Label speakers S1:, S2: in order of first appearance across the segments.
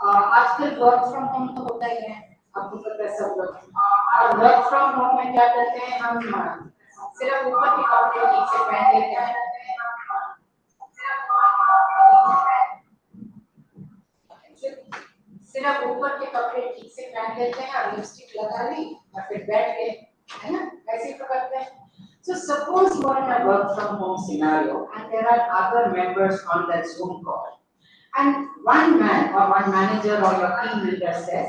S1: आजकल work from home तो होता ही है, आपको पता है सब लोग। और वर्क फ्रॉम होम में क्या करते हैं हम, सिर्फ ऊपर के कपड़े ठीक से पहन लेते हैं, सिर्फ ऊपर के कपड़े ठीक से पहन लेते हैं और लिपस्टिक लगा ली और फिर बैठ गए, है ना, ऐसे तो करते हैं। So suppose you are in a work from home scenario and there are other members on that Zoom call, and one man or one manager or your team leader says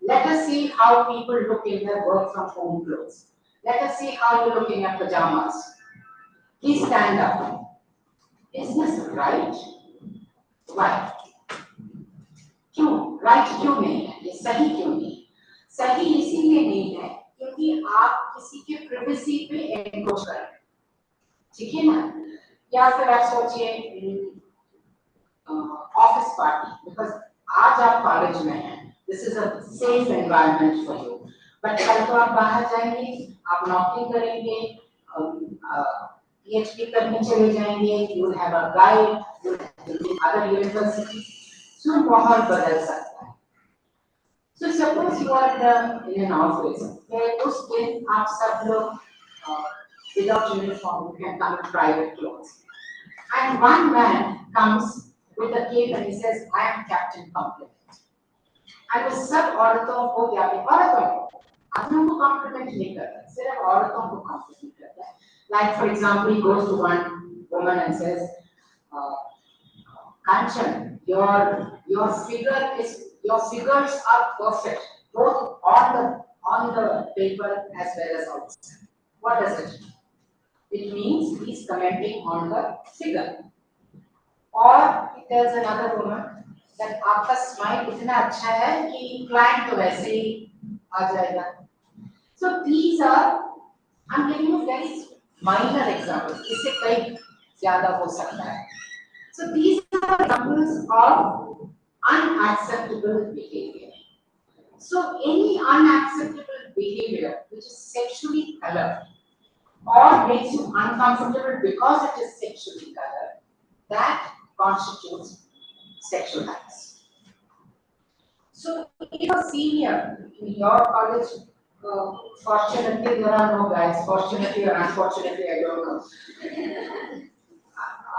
S1: let us see how people look in their work from home clothes. Let us see how you look in your pajamas. Please stand up. Is this right? Why? क्यों right क्यों नहीं है, ये सही क्यों नहीं है? सही इसीलिए नहीं है क्योंकि आप किसी के प्रिवेसी पे एनक्रोच कर रहे हैं, ठीक है ना। या फिर आप सोचिए ऑफिस पार्टी, बिकॉज आज आप कॉलेज में हैं, this is a safe environment for you, but कल तो आप बाहर जाएंगे, आप नौकरी करेंगे, पीएचडी करने चले जाएंगे, you will have a guide, you will have other university, so माहौल बदल सकता है। So suppose you are in an office where उस दिन आप सब लोग without uniform, you can come in private clothes, and one man comes with a cape and he says, "I am Captain Compliment." And वो सब औरतों को क्या औरतों को आदमियों को compliment नहीं करता, सिर्फ औरतों को compliment करता है। Like for example, he goes to one woman and says, uh, Kanchan, your figures are perfect, both on the paper as well as outside. What does it mean? It means he's commenting on the figure. Or he tells another woman that आपका smile इतना अच्छा है कि client तो वैसे ही आ जाएगा. So these are, I'm giving you very minor examples. इससे कई ज़्यादा हो सकता है. So these are examples of unacceptable behavior. So any unacceptable behavior which is sexually colored or makes you uncomfortable because it is sexually colored, that constitutes sexual harassment. So if you're a senior in your college, fortunately there are no guys, fortunately or unfortunately, I don't know.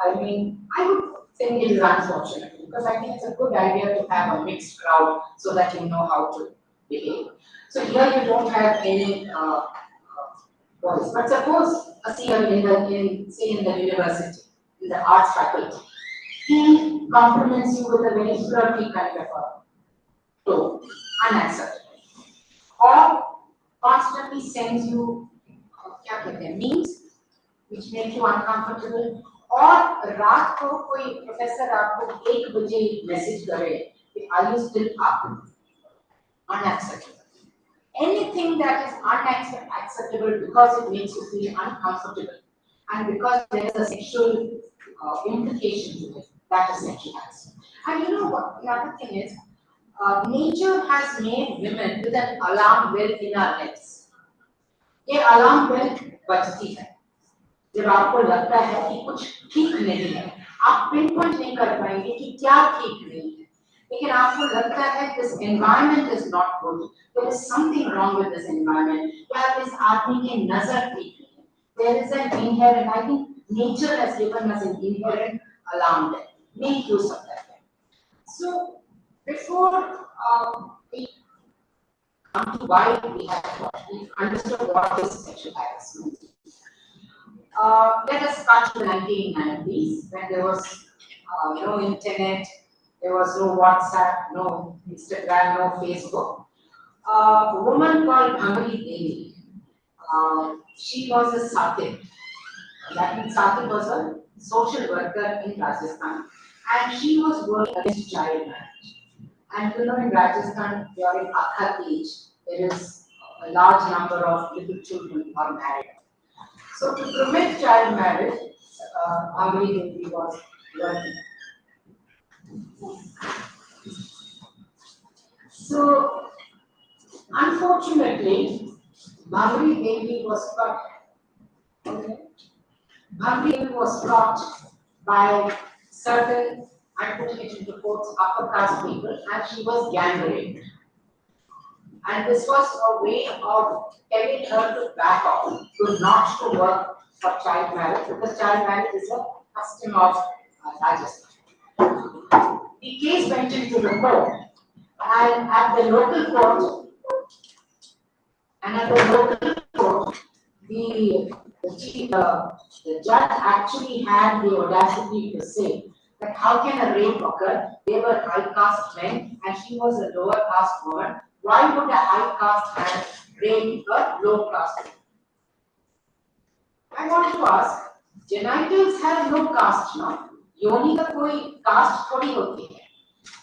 S1: I mean, I would think it is unfortunate because I think it's a good idea to have a mixed crowd so that you know how to behave. So here you don't have any boys, but suppose a senior say in the university, in the arts faculty, he compliments you with a very flirty kind of a tone, unacceptable, or constantly sends you memes which make you uncomfortable. और रात को कोई professor आपको 1 बजे message करे कि are you still up? Unacceptable. Anything that is unacceptable because it makes you feel uncomfortable and because there is a sexual implication to it, that is sexual harassment. And you know what? The other thing is, nature has made women with an alarm bell in our heads. ये alarm bell बजती है जब आपको लगता है कि कुछ ठीक नहीं है, आप पिन पॉइंट नहीं कर पाएंगे कि क्या ठीक नहीं है, लेकिन आपको लगता है this environment is not good, there is something wrong with this environment, या इस आदमी की नजर ठीक नहीं है, there is an inherent, I think nature has given us an inherent alarm bell, make use of that. So before we come to why we understood what is sexual harassment. Let us start to the 1990s when there was no internet, there was no WhatsApp, no Instagram, no Facebook. A woman called Bhamri Devi, she was a Satir. That means Satir was a social worker in Rajasthan, and she was working against child marriage. And you know, in Rajasthan, during Akhat age, there is a large number of little children who are married. So to prevent child marriage, Bhamri Devi was working. So unfortunately, Bhamri Devi was caught. Okay. Bhamri Devi was caught by certain I'm putting it into quotes, upper caste people, and she was gang raped. And this was a way of telling her to back off, to not to work for child marriage, because child marriage is a custom of Rajasthan. The case went into the court, and at the local court, the, the judge actually had the audacity to say that how can a rape occur? They were high caste men and she was a lower caste woman. Why would a high caste man rape a low caste woman? I want to ask, genitals have no caste now. योनि का कोई caste थोड़ी होती है,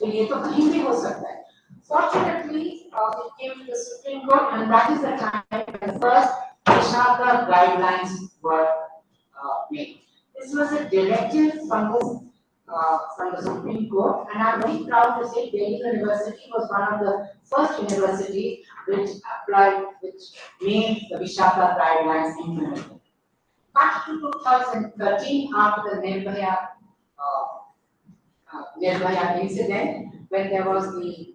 S1: तो ये तो कहीं भी हो सकता है. Fortunately, it came to the Supreme Court, and that is the time when the first Vishaka guidelines were made. This was a directive from the Supreme Court, and I'm very proud to say Delhi University was one of the first universities which made the Vishaka guidelines implemented. Back to 2013, after the Nirbhaya incident, when there was the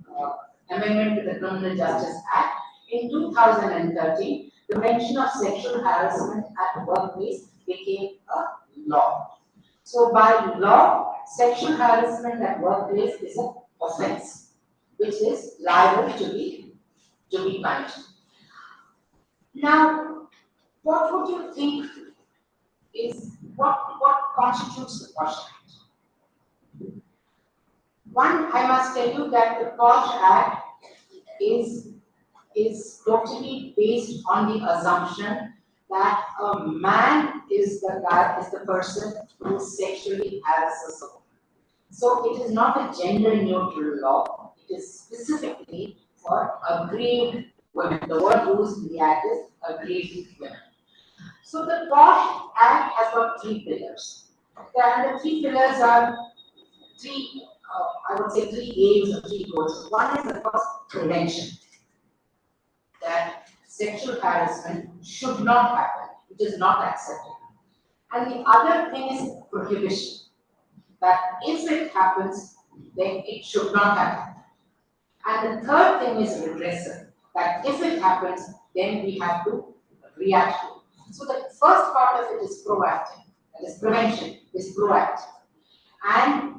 S1: amendment to the Criminal Justice Act, in 2013, the prevention of sexual harassment at the workplace became a law. So by law, sexual harassment at workplace is an offense, which is liable to be punished. Now, what would you think is what constitutes the POSH Act? One, I must tell you that the POSH Act is totally based on the assumption that a man is the person who sexually harasses a woman. So it is not a gender neutral law, it is specifically for aggrieved women. The word used in the act is aggrieved women. So the POSH Act has got three pillars. And the three pillars are I would say three aims or three goals. One is, of course, prevention. That sexual harassment should not happen. It is not acceptable. And the other thing is prohibition. That if it happens, then it should not happen. And the third thing is redressal. That if it happens, then we have to react to it. So the first part of it is proactive. That is prevention, is proactive. And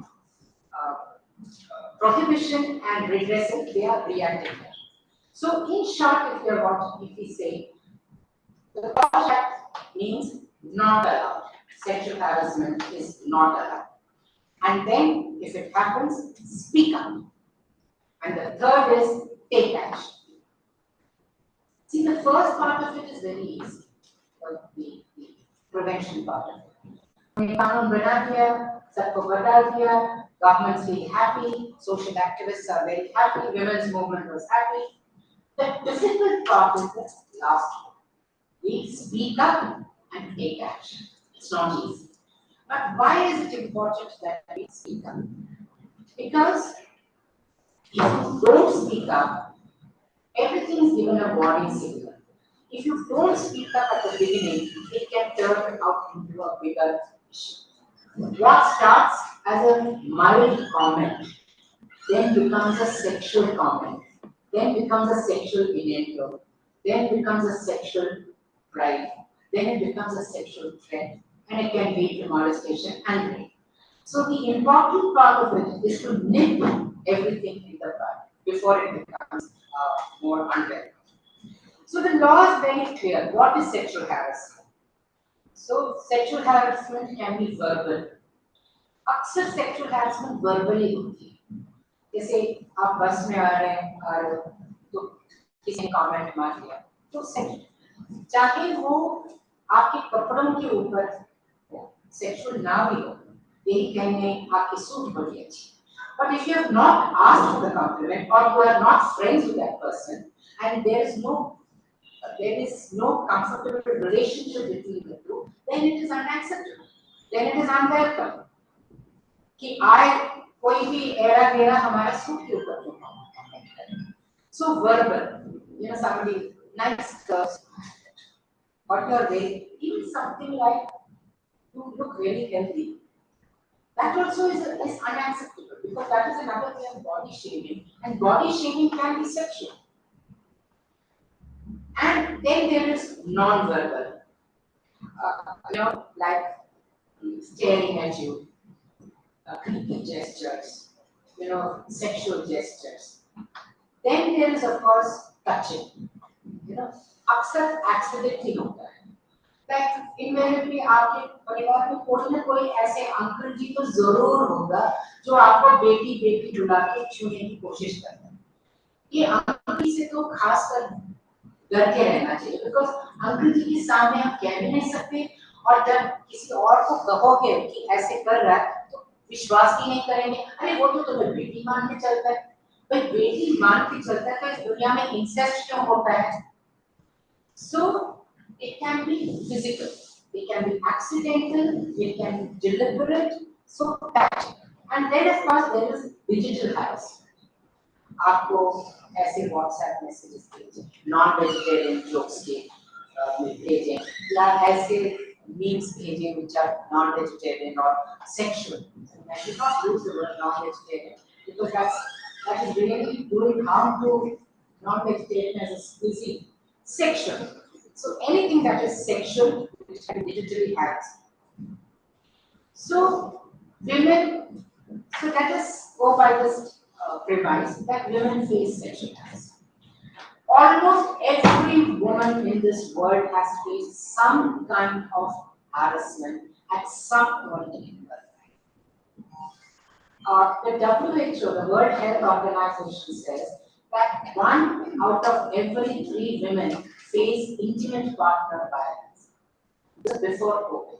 S1: prohibition and redressal, they are reactive. So in short, if we say, the POSH Act means not allowed. Sexual harassment is not allowed. And then, if it happens, speak up. And the third is take action. See, the first part of it is very easy, the prevention part of it. हमने कानून बना दिया, सबको बता दिया, government's really happy, social activists are very happy, women's movement was happy. The difficult part is the last one. We speak up and take action. It's not easy. But why is it important that we speak up? Because if you don't speak up, everything is given a warning signal. If you don't speak up at the beginning, it can turn out into a bigger issue. What starts as a mild comment, then becomes a sexual comment, then becomes a sexual innuendo, then becomes a sexual pride, then it becomes a sexual threat, and it can lead to molestation and rape. So the important part of it is to nip everything in the bud before it becomes more unwelcome. So the law is very clear. What is sexual harassment? So sexual harassment can be verbal. अक्सर sexual harassment verbally होती है. जैसे आप बस में आ रहे हैं और तो किसी ने कमेंट मार दिया, तो चाहे वो आपके कपड़ों के ऊपर sexual ना भी हो, यही कहेंगे आपकी सूट बड़ी अच्छी. But if you have not asked for the compliment or you are not friends with that person and there is no comfortable relationship between the two, then it is unacceptable. Then it is unwelcome. कि आए कोई भी एड़ा गेड़ा हमारे suit के ऊपर जो so verbal, somebody nice curves or your way, even something like you look really healthy. That also is unacceptable because that is another way of body shaming, and body shaming can be sexual. And then there is non-verbal, like staring at you, creepy gestures, sexual gestures. Then there is of course touching, अक्सर accidentally होता है. Like इनमें आपके परिवार में कोई ना कोई ऐसे अंकल जी तो जरूर होगा जो आपको बेटी बेटी बुला के छूने की कोशिश करता है. ये अंकल जी से तो खासकर डर के रहना चाहिए बिकॉज अंकल जी के सामने हम कह भी नहीं सकते और जब किसी और को कहोगे कि ऐसे कर रहा है तो विश्वास भी नहीं करेंगे. अरे वो तो तुम्हें बेटी मान के चलता है. भाई बेटी मान के चलता है तो इस दुनिया में इंसेस्ट क्यों होता है? So it can be physical, it can be accidental, it can be deliberate, so that. And then of course there is digital harassment. आपको ऐसे WhatsApp messages भेजें, non-vegetarian jokes के भेजें, या ऐसे memes भेजें which are non-vegetarian or sexual. I should not use the word non-vegetarian because that is really doing harm to non-vegetarian as a species. Sexual. So anything that is sexual, which can be digitally harassed. So women, so let us go by this premise that women face sexual harassment. Almost every woman in this world has faced some kind of harassment at some point in her life. The WHO, the World Health Organization, says that 1 out of every 3 women face intimate partner violence. This is before COVID.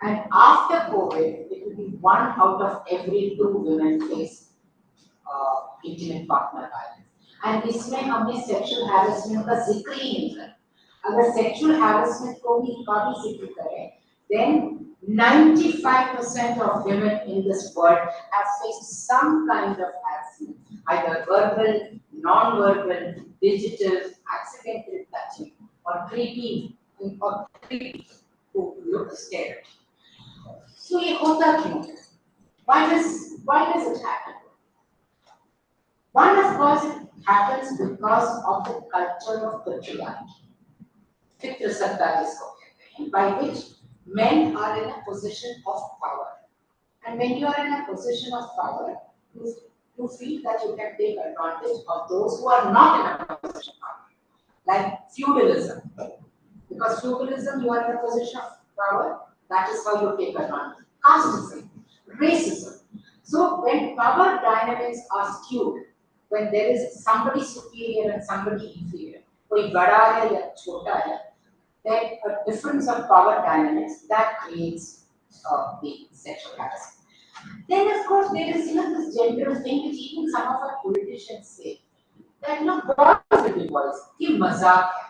S1: And after COVID, it will be 1 out of every 2 women face intimate partner violence. And इसमें हमने sexual harassment का जिक्र ही नहीं किया. अगर sexual harassment को भी जिक्र करें, then 95% of women in this world have faced some kind of harassment, either verbal, non-verbal, digital, accidental touching, or creepy, to look scared. So ये होता क्यों? Why does it happen? One, of course, it happens because of the culture of patriarchy, by which men are in a position of power. And when you are in a position of power, you feel that you can take advantage of those who are not in a position of power. Like feudalism. Because feudalism, you are in a position of power, that is how you take advantage. Casteism, racism. So when power dynamics are skewed, when there is somebody superior and somebody inferior, कोई बड़ा है या छोटा है, then a difference of power dynamics that creates the sexual harassment. Then of course there is this gender thing which even some of our politicians say that boys will be boys, कि मजाक है.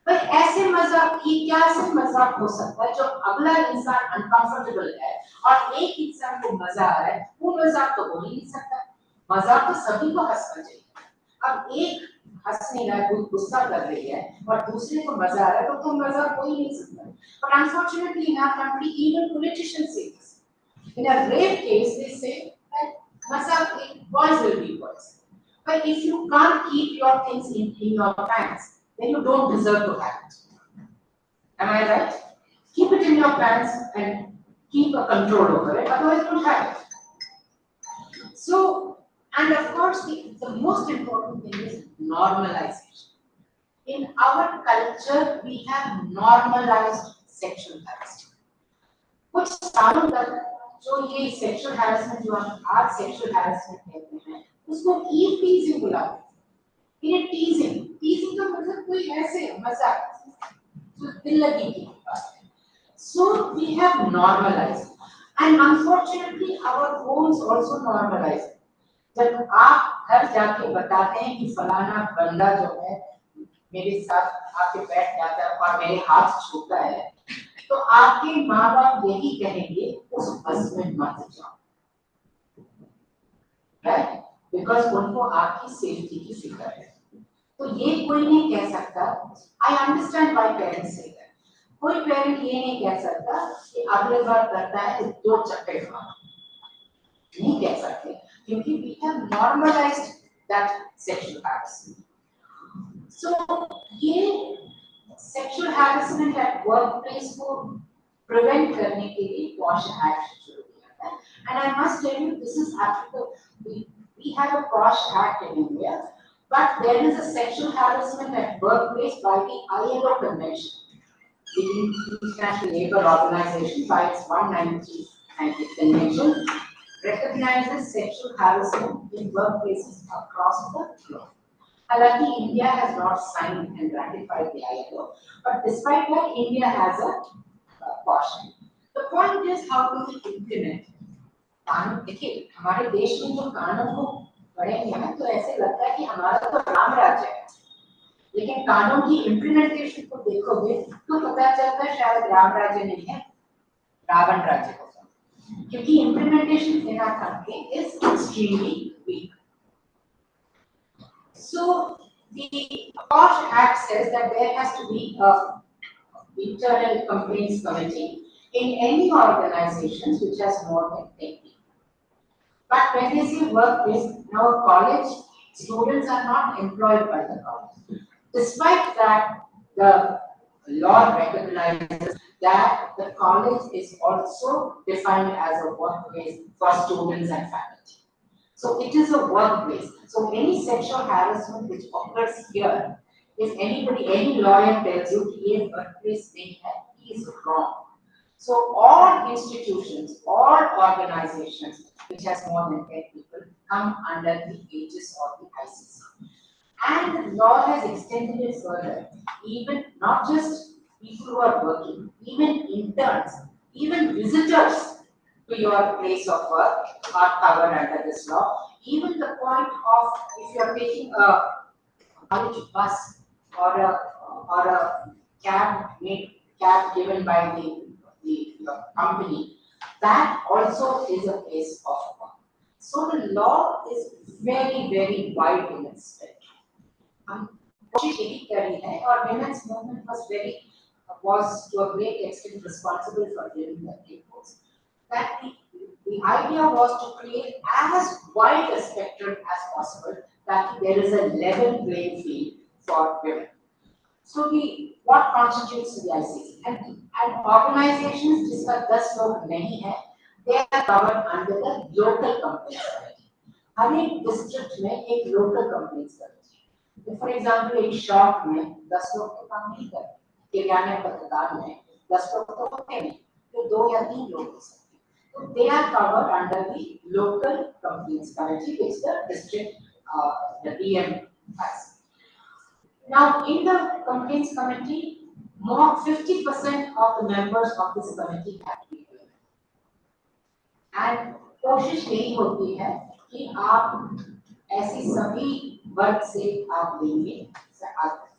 S1: भाई ऐसे मजाक की क्या से मजाक हो सकता है जो अगला इंसान अनकंफर्टेबल है और एक इंसान को मजा आ रहा है, वो मजाक तो हो ही नहीं सकता. मजाक तो सभी को हंसना चाहिए. अब एक हंस नहीं रहा है, कोई गुस्सा कर रही है और दूसरे को मजा आ रहा है तो मजाक हो ही नहीं सकता. But unfortunately in our country even politicians say this. In a rape case they say that mazak, boys will be boys. But if you can't keep your things in your pants, then you don't deserve to have it. Am I right? Keep it in your pants and keep a control over it, otherwise don't have it. So, and of course the most important thing is normalization. In our culture, we have normalized sexual harassment. कुछ सालों तक जो ये sexual harassment जो हम आज sexual harassment कहते हैं, उसको eve teasing बुलाते हैं. इन्हें teasing का मतलब कोई ऐसे मजाक, जो दिल लगी की बात है. So we have normalized, and unfortunately our homes also normalize. जब आप घर जाके बताते हैं कि फलाना बंदा जो है मेरे साथ आके बैठ जाता है और मेरे हाथ छूता है, तो आपके माँ बाप यही कहेंगे उस बस में मत जाओ, राइट? बिकॉज उनको आपकी सेफ्टी की फिक्र है. तो ये कोई नहीं कह सकता. I understand why parents say that. कोई पेरेंट ये नहीं कह सकता कि अगले बार करता है तो 2 चप्पे मारो. नहीं कह सकते क्योंकि we have normalized that sexual harassment. So ये sexual harassment at workplace को prevent करने के लिए POSH Act शुरू किया था. And I must tell you, this is applicable. We have a POSH Act in India, but there is a sexual harassment at workplace by the ILO Convention, the International Labour Organization, by its 193 Convention, recognizes sexual harassment in workplaces across the globe. Halanki, India has not signed and ratified the ILO, but despite that, India has a portion. The point is how to implement. कानून देखिए हमारे देश में जो कानून को पढ़ेंगे ना तो ऐसे लगता है कि हमारा तो राम राज्य है, लेकिन कानून की इम्प्लीमेंटेशन को देखोगे तो पता चलता है शायद राम राज्य नहीं है, रावण राज्य होगा, क्योंकि implementation in our country is extremely weak. So the POSH Act says that there has to be a internal complaints committee in any organizations which has more than 10 people. But when they say workplace, now college students are not employed by the college. Despite that, the law recognizes that the college is also defined as a workplace for students and faculty. So it is a workplace. So any sexual harassment which occurs here, if anybody, any lawyer tells you कि workplace नहीं है, he is wrong. So all institutions, all organizations which has more than 10 people come under the aegis of the ICC. And the law has extended it further. Even not just people who are working, even interns, even visitors to your place of work are covered under this law. Even the point of if you are taking a college bus or a cab given by the company, that also is a place of work. So the law is very, very wide in its spectrum. कोशिश यही करी है और women's movement was to a great extent responsible for giving the reports. That the idea was to create as wide a spectrum as possible, that there is a level playing field for women. So what constitutes the ICC? And organizations जिसका 10 लोग नहीं है, they are covered under the local complaints committee. हर एक district में एक local complaints committee. For example, एक shop में 10 लोग तो काम नहीं करते, किराने पर दुकान में 10 लोग तो होते नहीं, तो 2 या 3 लोग हो सकते हैं. So they are covered under the local complaints committee, which the district, the DM has. Now, in the complaints committee, more 50% of the members of this committee have to be women. And कोशिश यही होती है कि आप ऐसी सभी वर्ग से आप लेंगे.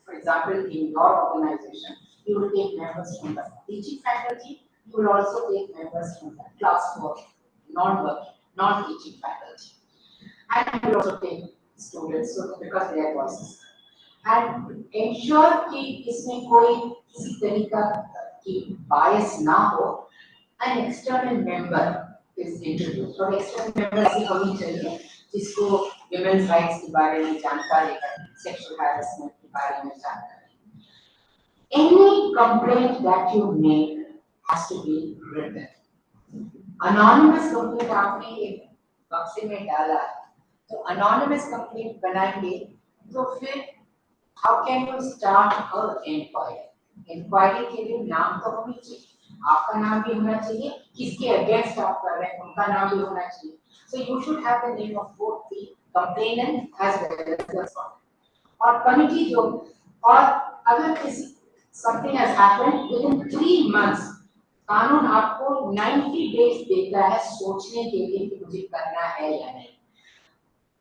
S1: For example, in your organization, you will take members from the teaching faculty. You will also take members from the class work, non-teaching faculty, and you will also take students, so because they are voices. And ensure कि इसमें कोई किसी तरीका की bias ना हो. An external member is introduced. और external member ऐसी होनी चाहिए जिसको women's rights के बारे में जानकारी है, sexual harassment के बारे में जानकारी. Any complaint that you make has to be written. Anonymous complaint आपने एक बक्से में डाला, तो anonymous complaint बनाएंगे, तो फिर how can you start an inquiry? Inquiry के लिए नाम तो होनी चाहिए, आपका नाम भी होना चाहिए, किसके against आप कर रहे हैं उनका नाम भी होना चाहिए. So you should have the name of both the complainant as well as the respondent. और committee जो, और अगर किसी something has happened within 3 months, कानून आपको 90 days देता है सोचने के लिए कि मुझे करना है या नहीं.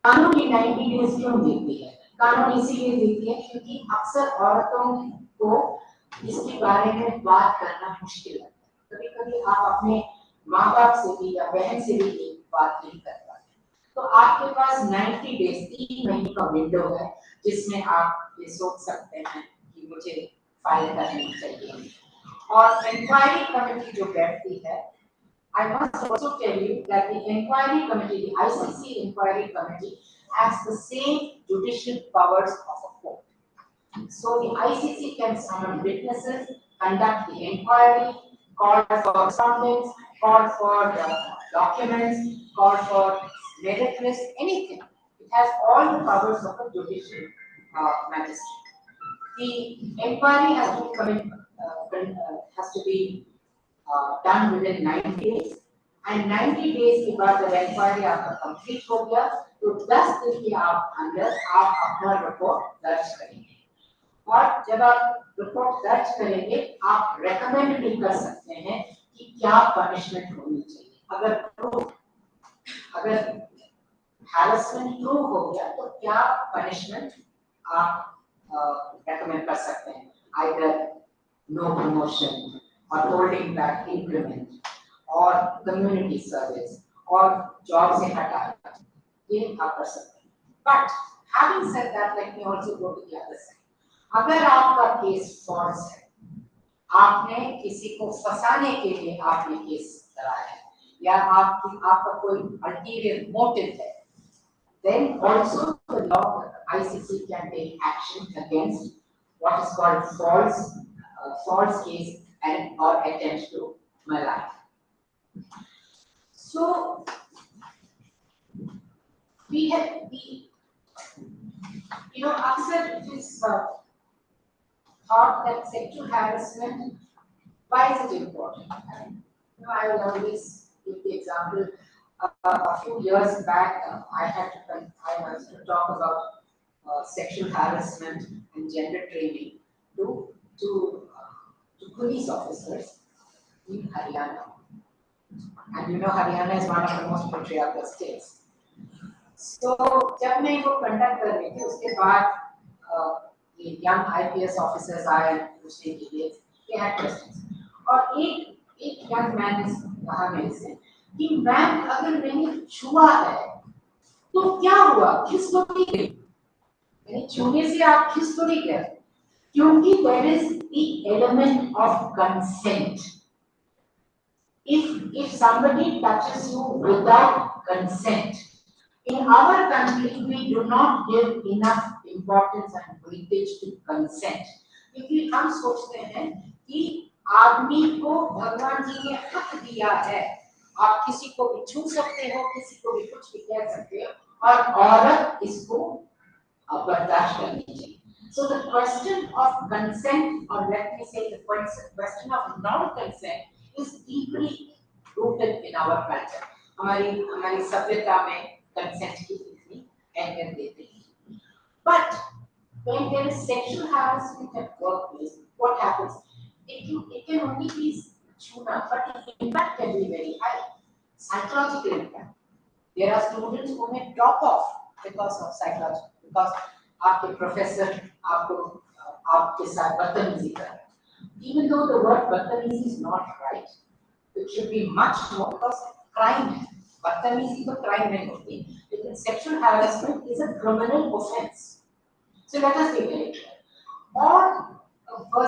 S1: कानून ये 90 days क्यों देती है? कानून इसीलिए देती है क्योंकि अक्सर औरतों को इसके बारे में बात करना मुश्किल लगता है. कभी-कभी आप अपने माँ बाप से भी या बहन से भी बात नहीं कर पाते, तो आपके पास 90 days 3 महीने का विंडो है जिसमें आप ये सोच सकते हैं कि मुझे फाइल करनी चाहिए. और इंक्वायरी कमेटी जो बैठती है, I must also tell you that the inquiry committee, the ICC inquiry committee, has the same judicial powers of a court. So the ICC can summon witnesses, conduct the inquiry, call for respondents, call for documents, call for merit list, anything. It has all the powers of a judicial magistrate. The inquiry has to has to be done within 90 days. And 90 days के बाद जब inquiry आपका complete हो गया तो 10 दिन के आप अंदर आप अपना रिपोर्ट दर्ज करेंगे और जब आप रिपोर्ट दर्ज करेंगे आप रेकमेंड भी कर सकते हैं कि क्या पनिशमेंट होनी चाहिए अगर हैरेसमेंट प्रूव हो गया तो क्या पनिशमेंट आप रेकमेंड कर सकते हैं either no promotion or holding back increment or community service or job se hatana ye aap kar sakte hain but having said that let me also go to the other side agar aapka case false hai aapne kisi ko fasane ke liye aapne case karaya hai या आपका कोई ulterior motive है then also the law ICC can take action against what is called false case and or attempt to malign. So we have अक्सर it is thought that sexual harassment, why is it important? I will always give the example. A few years back, I was to talk about sexual harassment and gender training to police officers in Haryana. And you know Haryana is one of the most patriarchal states. So जब मैं वो conduct कर रही थी उसके बाद ये young IPS officers आए पूछने के लिए they had questions और एक young man ने कहा मेरे से कि मैम अगर मैंने छुआ है तो क्या हुआ किस को नहीं गई यानी छूने से आप किस को नहीं गए क्योंकि there is the element of consent. If somebody touches you without consent, in our country we do not give enough importance and weightage to consent. क्योंकि हम सोचते हैं कि आदमी को भगवान जी ने हक दिया है, आप किसी को भी छू सकते हो, किसी को भी कुछ भी कह सकते हो, और औरत इसको बर्दाश्त करनी चाहिए. So the question of consent, or let me say the question of non-consent, is deeply rooted in our culture. हमारी सभ्यता में consent की इतनी अहमियत देते हैं. But when there is sexual harassment at workplace, what happens? It can only be छूना, but the impact can be very high. Psychological impact. There are students who may drop off because of psychology, because आपके professor आपके साथ बदतमीजी कर रहे हैं. Even though the word बदतमीजी is not right, it should be much more because crime है. बदतमीजी तो crime नहीं होती, लेकिन sexual harassment is a criminal offense. So let us be very clear. Or a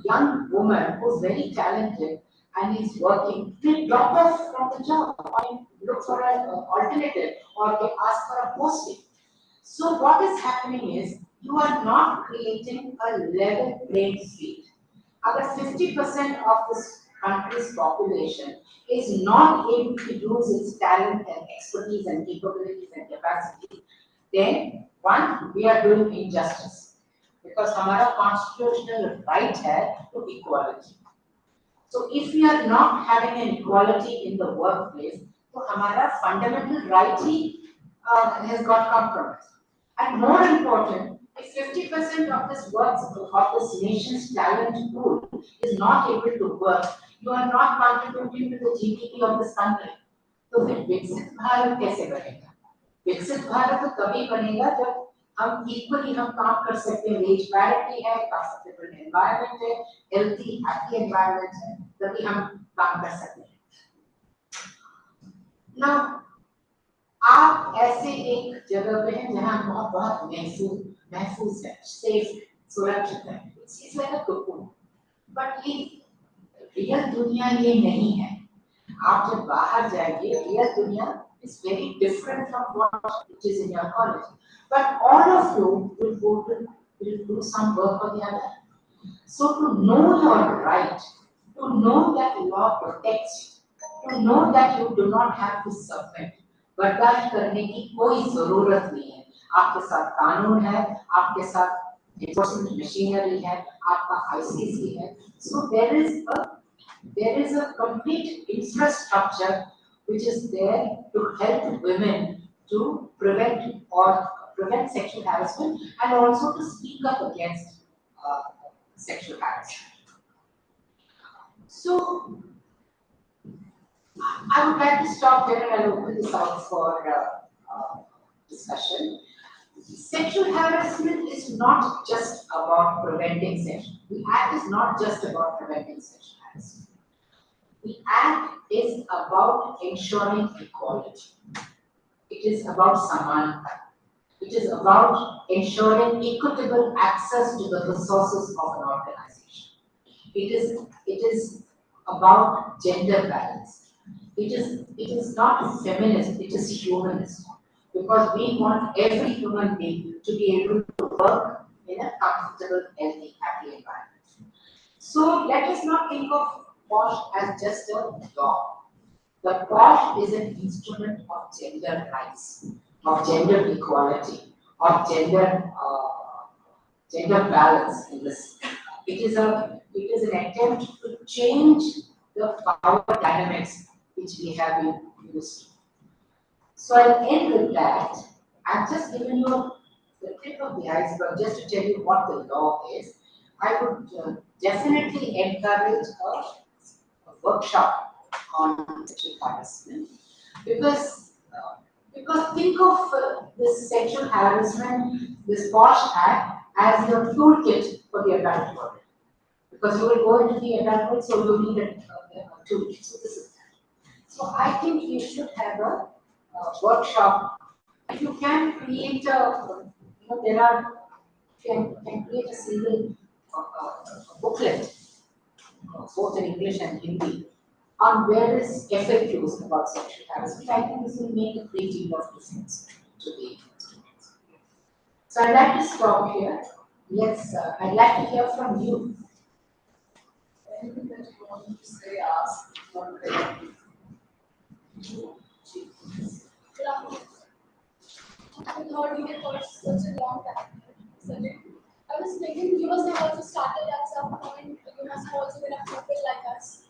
S1: young woman who is very talented and is working, will drop off from the job or look for an alternative or ask for a posting. So what is happening is you are not creating a level playing field. Agar 50% of this country's population is not able to use its talent and expertise and capabilities and capacity, then one, we are doing injustice because हमारा constitutional right है to equality. So if we are not having an equality in the workplace, तो हमारा fundamental right he has got compromised. And more important, if 50% of this nation's talent pool is not able to work, you are not contributing to the GDP of this country. तो फिर विकसित भारत कैसे बनेगा? विकसित भारत तो तभी बनेगा जब हम इक्वली हम काम कर सकते हैं, वेज पैरिटी है, कंफर्टेबल एनवायरनमेंट है, हेल्थी हैप्पी एनवायरनमेंट है, तभी हम काम कर सकते हैं. Now, आप ऐसे एक जगह पे हैं जहाँ बहुत बहुत महफूज है, सेफ, सुरक्षित है. It's like a cocoon. But ये रियल दुनिया ये नहीं है. आप जब बाहर जाएंगे, real दुनिया is very different from what it is in your college. But all of you will do some work or the other. So to know your right, to know that law protects you, to know that you do not have to submit, बर्दाश्त करने की कोई जरूरत नहीं है. आपके साथ कानून है, आपके साथ enforcement machinery है, आपका ICC है. So there is a complete infrastructure which is there to help women to prevent sexual harassment and also to speak up against sexual harassment. So I would like to stop here and I'll open this out for discussion. Sexual harassment is not just about preventing sexual. The act is not just about preventing sexual harassment. The act is about ensuring equality. It is about samanata. It is about ensuring equitable access to the resources of an organization. It is about gender balance. It is not feminist, it is humanist. Because we want every human being to be able to work in a comfortable, healthy, happy environment. So let us not think of POSH as just a law. The POSH is an instrument of gender rights, of gender equality, of gender balance in this. It is an attempt to change the power dynamics which we have been used to. So I'll end with that. I've just given you the tip of the iceberg just to tell you what the law is. I would definitely encourage a workshop on sexual harassment because think of this sexual harassment, this POSH Act as your toolkit for the adult world. Because you will go into the adult world, so you need a toolkit. So this is that. So I think you should have a workshop. If you can create there are can create a single booklet, both in English and Hindi, on various FAQs about sexual harassment. I think this will make a great deal of difference to the students. So I'd like to stop here. Yes, I'd like to hear from you. Anything that you want to say, ask, or
S2: I thought you were for such a long time. I was thinking you must have also started at some point. You must have also been a pupil like us.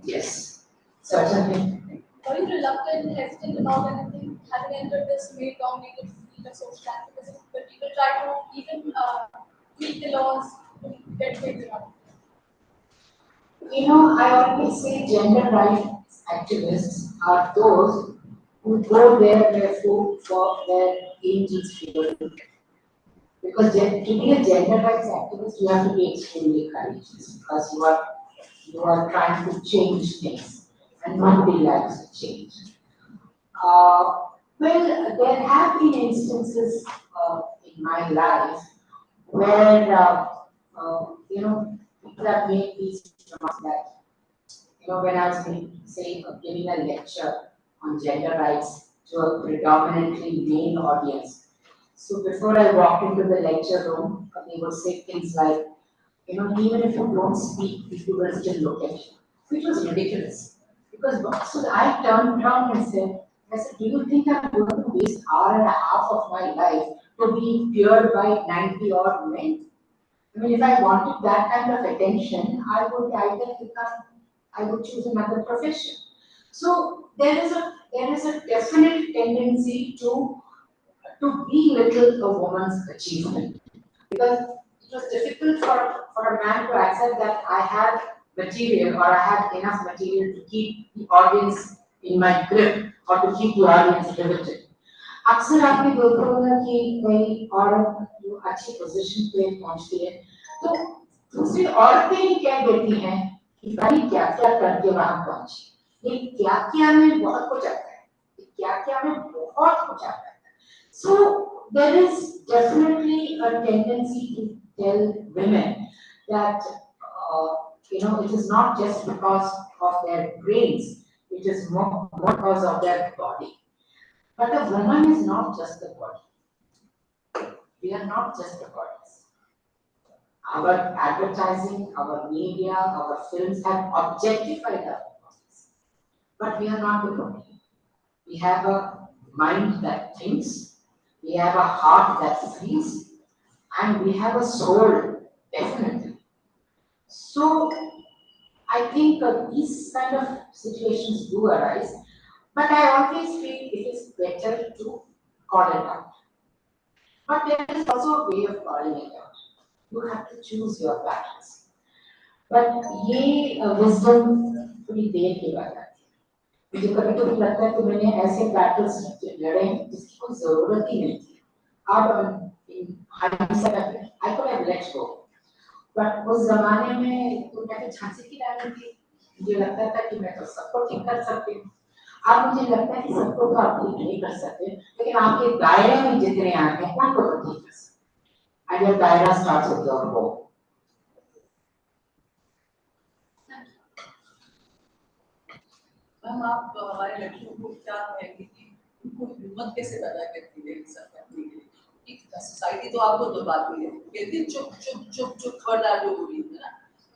S1: Yes, certainly.
S2: Were you reluctant and hesitant about anything, having entered this male-dominated field of social activism, where people try to even tweak the laws to get paid around?
S1: I always say gender rights activists are those who go there where angels feel. Because to be a gender rights activist, you have to be extremely courageous because you are trying to change things, and nobody likes to change. Well, there have been instances in my life where people have made these remarks that when I was giving a lecture on gender rights to a predominantly male audience. So before I walked into the lecture room, they would say things like, even if you don't speak, people will still look at you. Which was ridiculous. Because so I turned around and I said, do you think I'm going to waste hour and a half of my life to be peered by 90 odd men? I mean, if I wanted that kind of attention, I would choose another profession. So there is a definite tendency to belittle a woman's achievement because it was difficult for a man to accept that I had material or I had enough material to keep the audience in my grip or to keep the audience riveted. अक्सर आपने देखा होगा कि कोई औरत जो अच्छी position पे पहुंचती है तो दूसरी औरतें ही कह देती हैं कि भाई क्या क्या करके वहां पहुंची ये क्या क्या में बहुत कुछ आता है क्या क्या में बहुत कुछ आता है so there is definitely a tendency to tell women that it is not just because of their brains It is more because of their body. But a woman is not just the body. We are not just the bodies. Our advertising, our media, our films have objectified our bodies. But we are not the body. We have a mind that thinks, we have a heart that feels, and we have a soul, definitely. So I think these kind of situations do arise, but I always feel it is better to call it out. But there is also a way of calling it out. You have to choose your battles. But ये wisdom थोड़ी देर के बाद आती है। मुझे कभी कभी लगता है कि मैंने ऐसे बैटल्स लड़े जिसकी कोई जरूरत ही नहीं थी। अब I could have let go, but उस जमाने में तो मैं तो झांसी की रानी थी। मुझे लगता था कि मैं तो सबको ठीक कर सकती हूँ। अब मुझे लगता है कि सबको तो आप ठीक नहीं कर सकते, लेकिन आपके दायरे में जितने आते हैं उनको तो ठीक कर सकते। And your दायरा starts with your home.
S3: Ma'am आप हमारे लड़कियों को क्या कहेंगे कि उनको हिम्मत कैसे पैदा करती है सब करने के लिए? एक सोसाइटी तो आपको दबाती है, कहती है चुप चुप चुप चुप, खबरदार जो बोली है ना।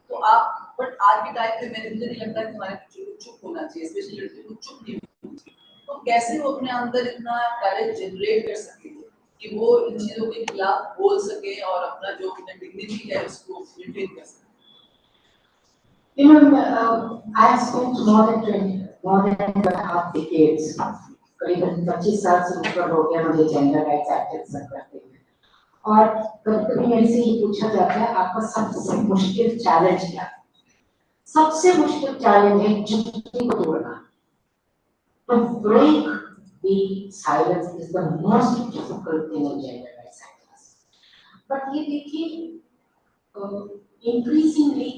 S3: तो आप बट आज के टाइम पे मुझे नहीं लगता कि हमारे बच्चों को चुप होना चाहिए, स्पेशली लड़कियों को चुप नहीं होना चाहिए। तो कैसे वो अपने अंदर इतना करेज जनरेट कर सकेंगे कि वो इन चीज़ों के खिलाफ बोल सके और अपना जो डिग्निटी है उसको मेंटेन कर सके?
S1: You know, I have spent more than 2.5 decades, करीबन 25 साल से ऊपर हो गया मुझे जेंडर राइट्स एक्टिविज्म करते हुए। और कभी-कभी मेरे से ये पूछा जाता है आपका सबसे मुश्किल चैलेंज क्या है? सबसे मुश्किल चैलेंज है चुप्पी को तोड़ना। To break the silence is the most difficult thing in gender rights activism. But ये देखिए increasingly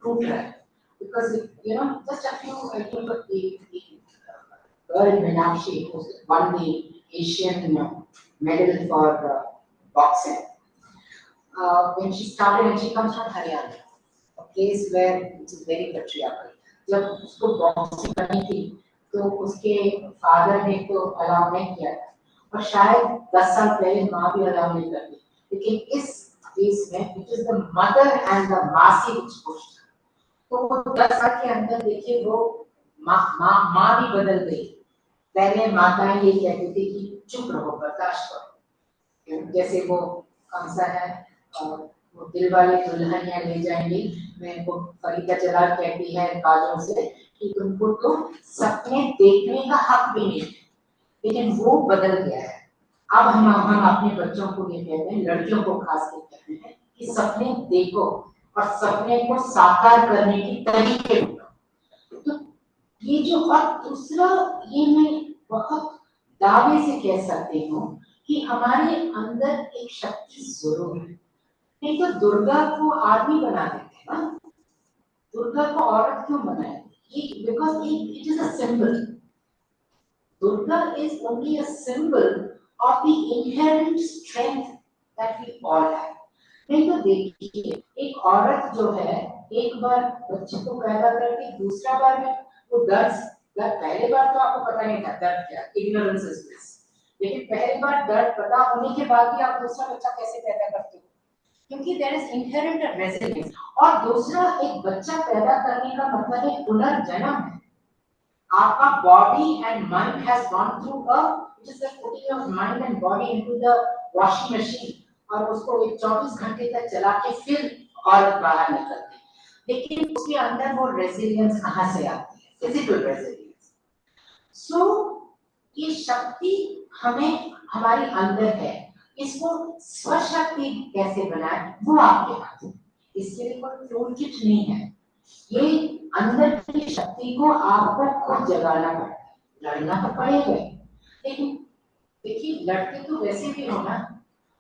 S1: true track, because you know just a few I think of the girl Meenakshi who won the Asian medal for boxing. When she started, and she comes from Haryana, a place where it's very patriarchal. जब उसको boxing करनी थी तो उसके father ने तो allow नहीं किया था, और शायद 10 साल पहले माँ भी अलाउ नहीं करती, लेकिन इस केस में it is the mother and the मासी which pushed. तो 10 साल के अंदर देखिए वो माँ भी बदल गई। पहले माताएं ये कहती थी कि चुप रहो, बर्दाश्त करो, जैसे वो कौन सा है वो दिल वाले दुल्हनिया ले जाएंगी, मैं वो फरीदा जलाल कहती है काजों से कि तुमको तो सपने देखने का हक भी नहीं, लेकिन वो बदल गया है। अब हम अपने बच्चों को ये कहते हैं, लड़कियों को खास कर कहते हैं कि सपने देखो और सपने को साकार करने की तरीके ढूंढो। तो ये जो, और दूसरा ये मैं बहुत दावे से कह सकती हूँ कि हमारे अंदर एक शक्ति जरूर है। नहीं तो दुर्गा को आदमी बना देते हैं ना, दुर्गा को औरत क्यों बनाए? ये because it is a symbol. Durga is only a symbol of the inherent strength that we all have. नहीं तो देखिए एक औरत जो है एक बार बच्चे को पैदा करके दूसरा बार में वो दर्द, पहले बार तो आपको पता नहीं था दर्द क्या, इग्नोरेंस इज ब्लिस, लेकिन पहली बार दर्द पता होने के बाद भी आप दूसरा बच्चा कैसे पैदा करते हो? क्योंकि देयर इज इनहेरेंट रेजिलियंस। और दूसरा, एक बच्चा पैदा करने का मतलब है पुनर्जन्म है। आपका body and mind has gone through a, it is like putting your mind and body into the washing machine, और उसको एक 24 घंटे तक चला के फिर औरत बाहर निकलती है, लेकिन उसके अंदर वो रेजिलियंस कहाँ से आती है? Physical resilience. सो ये शक्ति हमें हमारे अंदर है, इसको स्वशक्ति कैसे बनाए वो आपके हाथ है। इसके लिए कोई टूल किट नहीं है, ये अंदर की शक्ति को आपको खुद जगाना पड़ता है। लड़ना तो पड़ेगा, लेकिन देखिए लड़ते तो वैसे भी हो ना,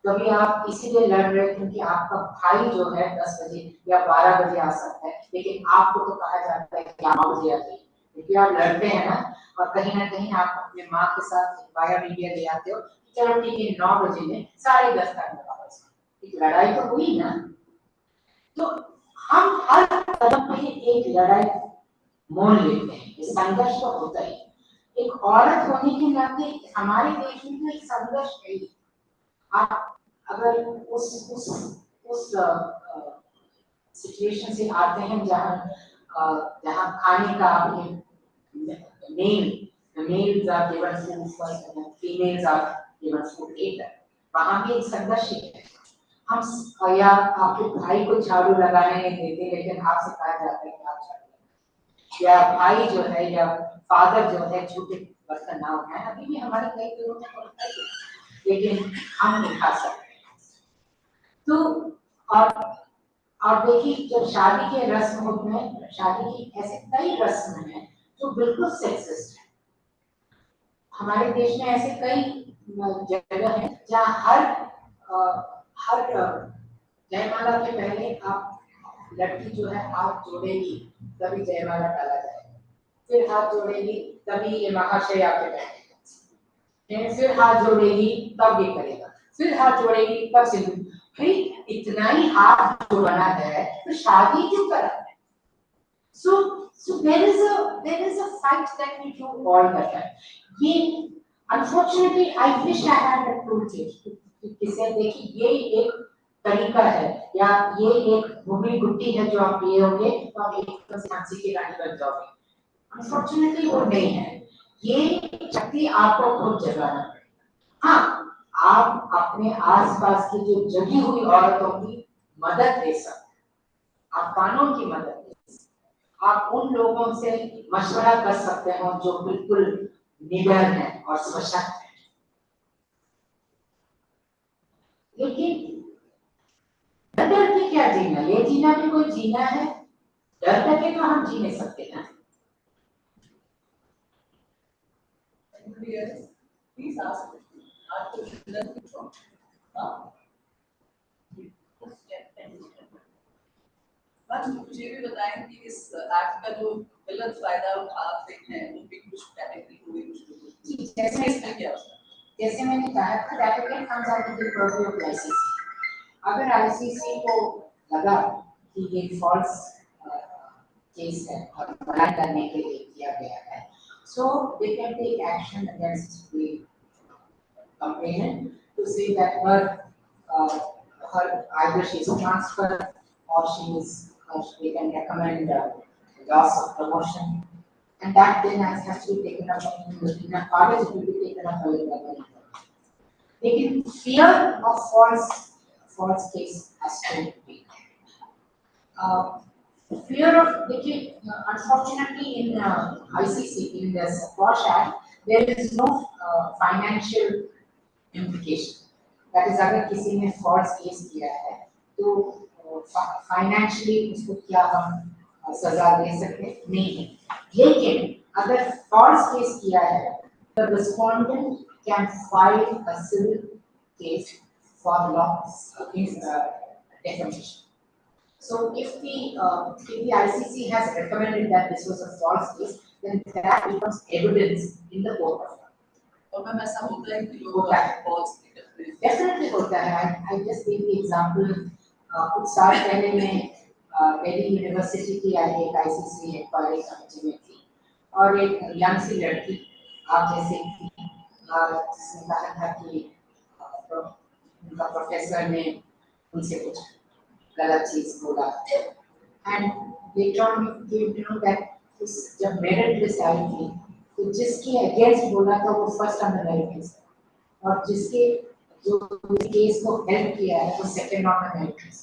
S1: कभी आप इसीलिए लड़ रहे हैं क्योंकि आपका भाई जो है 10 बजे या 12 बजे आ सकता है, लेकिन आपको तो कहा जाता है कि आप 9 बजे आ जाइए, क्योंकि आप लड़ते हैं ना, और कहीं ना कहीं आप अपने माँ के साथ वाया मीडिया ले आते हो, चलो ठीक है 9 बजे में 10:30 तक में वापस। एक लड़ाई तो हुई ना। तो हम हर कदम पे एक लड़ाई मोल लेते हैं। ये संघर्ष तो होता ही। एक औरत होने के नाते हमारे देश में तो एक संघर्ष है ही। आप अगर उस सिचुएशन से आते हैं जहाँ खाने का आपने males are given food first and then females are given food later, वहाँ भी एक संघर्ष है। हम या आपके भाई को झाड़ू लगाने नहीं देते, लेकिन आपसे कहा जाता है कि आप झाड़ू लगाएं, या भाई जो है या फादर जो है झूठे बर्तन ना उठाए। अभी भी हमारे कई लोगों में होता है, लेकिन हम उठा सकते हैं। तो और देखिए, जब शादी के रस्म होते हैं, शादी की ऐसे कई रस्म हैं जो बिल्कुल सेक्सिस्ट है। हमारे देश में ऐसे कई जगह है जहाँ हर जयमाला के पहले आप लड़की जो है हाथ जोड़ेगी तभी जयमाला डाला जाएगा, फिर हाथ जोड़ेगी तभी ये महाशय आपके बैठेगा, फिर हाथ जोड़ेगी तब ये करेगा, फिर हाथ जोड़ेगी तब सिंदूर। भाई इतना ही हाथ जोड़ना है तो शादी क्यों करा है? So there is a fight that we do all the time. ये unfortunately I wish I had a toolkit किसे देखिए ये एक तरीका है या ये एक भूमि गुट्टी है जो आप पियोगे तो आप एक झांसी की रानी बन जाओगे। Unfortunately वो नहीं है। ये शक्ति आपको खुद जगाना पड़ेगा। हाँ, आप अपने आसपास की जो जगी हुई औरतों की मदद ले सकते हैं, आप कानून की मदद ले सकते हैं, आप उन लोगों से मशवरा कर सकते हो जो बिल्कुल निडर हैं और सशक्त हैं। लेकिन डर के क्या जीना? ये जीना भी कोई जीना है? डर के तो हम जी नहीं सकते ना।
S3: Please ask. Ask the question. बस मुझे भी बताएं कि इस एक्ट का जो गलत फायदा आप देखते हैं वो भी कुछ कैटेगरी हुई कुछ
S1: जैसे मैंने कहा था that comes out of the purview of ICC। अगर ICC को लगा कि ये फॉल्स केस है और बना करने के लिए किया गया है, so they can take action against the complainant to say that her either she is transferred or they can recommend loss of promotion, and that then has to be taken up in a college. It will be taken up by the government. लेकिन fear of false case has to be fear of देखिए unfortunately in ICC in this POSH Act there is no financial implication, that is अगर किसी ने false case किया है तो financially उसको क्या हम सजा दे सकते नहीं है। लेकिन अगर false case किया है the respondent can file a civil case for loss against defamation. So if the ICC has recommended that this was a false case, then that becomes evidence in the court of law.
S3: और मैं ऐसा होता है कि
S1: होता है, definitely होता है। I just gave the example कुछ साल पहले मैं दिल्ली यूनिवर्सिटी की एक ICC इंक्वायरी कमेटी में थी और एक यंग सी लड़की आप जैसे थी जिसने कहा था कि उनका प्रोफेसर ने उनसे कुछ गलत चीज बोला and later on we know that जब मेरिट लिस्ट आई थी तो जिसके अगेंस्ट बोला था वो first on the merit list और जिसके जो केस को हेल्प किया है वो second on the merit list.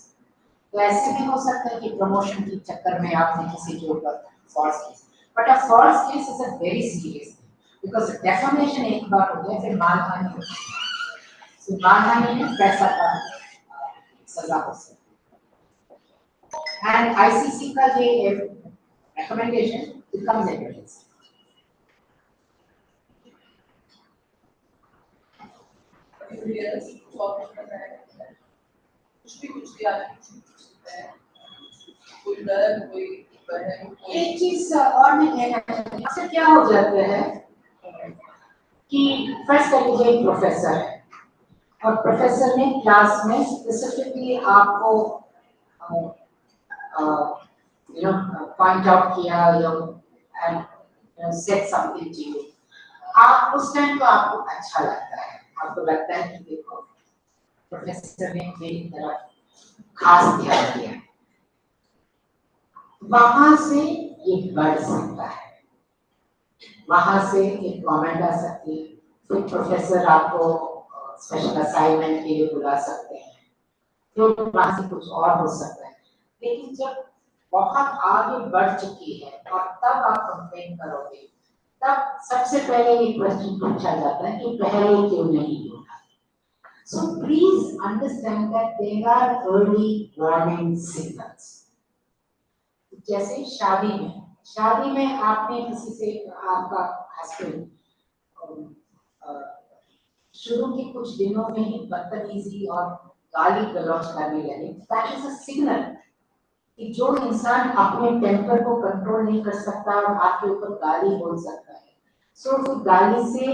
S1: तो ऐसे भी हो सकता है कि प्रमोशन के चक्कर में आपने किसी के ऊपर false case, but a false case is a very serious because defamation एक बार हो गया फिर मानहानि होती है। सो मानहानि में पैसा का सजा हो सकती है एंड आईसीसी का ये recommendation becomes evidence. एक चीज और मैं कहना चाहती हूँ, क्या हो जाता है कि फर्स्ट कर लीजिए एक प्रोफेसर है और प्रोफेसर ने क्लास में स्पेसिफिकली आपको पॉइंट आउट किया या and said something to you, आप उस टाइम तो आपको अच्छा लगता है, आपको लगता है कि देखो प्रोफेसर ने मेरी तरफ खास ध्यान दिया, वहां से ये बढ़ सकता है, वहां से एक कमेंट आ सकती है, फिर प्रोफेसर आपको स्पेशल असाइनमेंट के लिए बुला सकते हैं, फिर वहां से कुछ और हो सकता है। लेकिन जब बहुत आगे बढ़ चुकी है और तब आप कंप्लेन करोगे, तब सबसे पहले ये क्वेश्चन पूछा जाता है कि पहले क्यों नहीं होगा। So please understand that there are early warning signals. जैसे शादी में आपने किसी से, आपका हस्बैंड शुरू के कुछ दिनों में ही बदतमीजी और गाली गलौज करने लगे, दैट इज अ सिग्नल कि जो इंसान अपने टेम्पर को कंट्रोल नहीं कर सकता और आपके ऊपर गाली बोल सकता है, सो फिर गाली से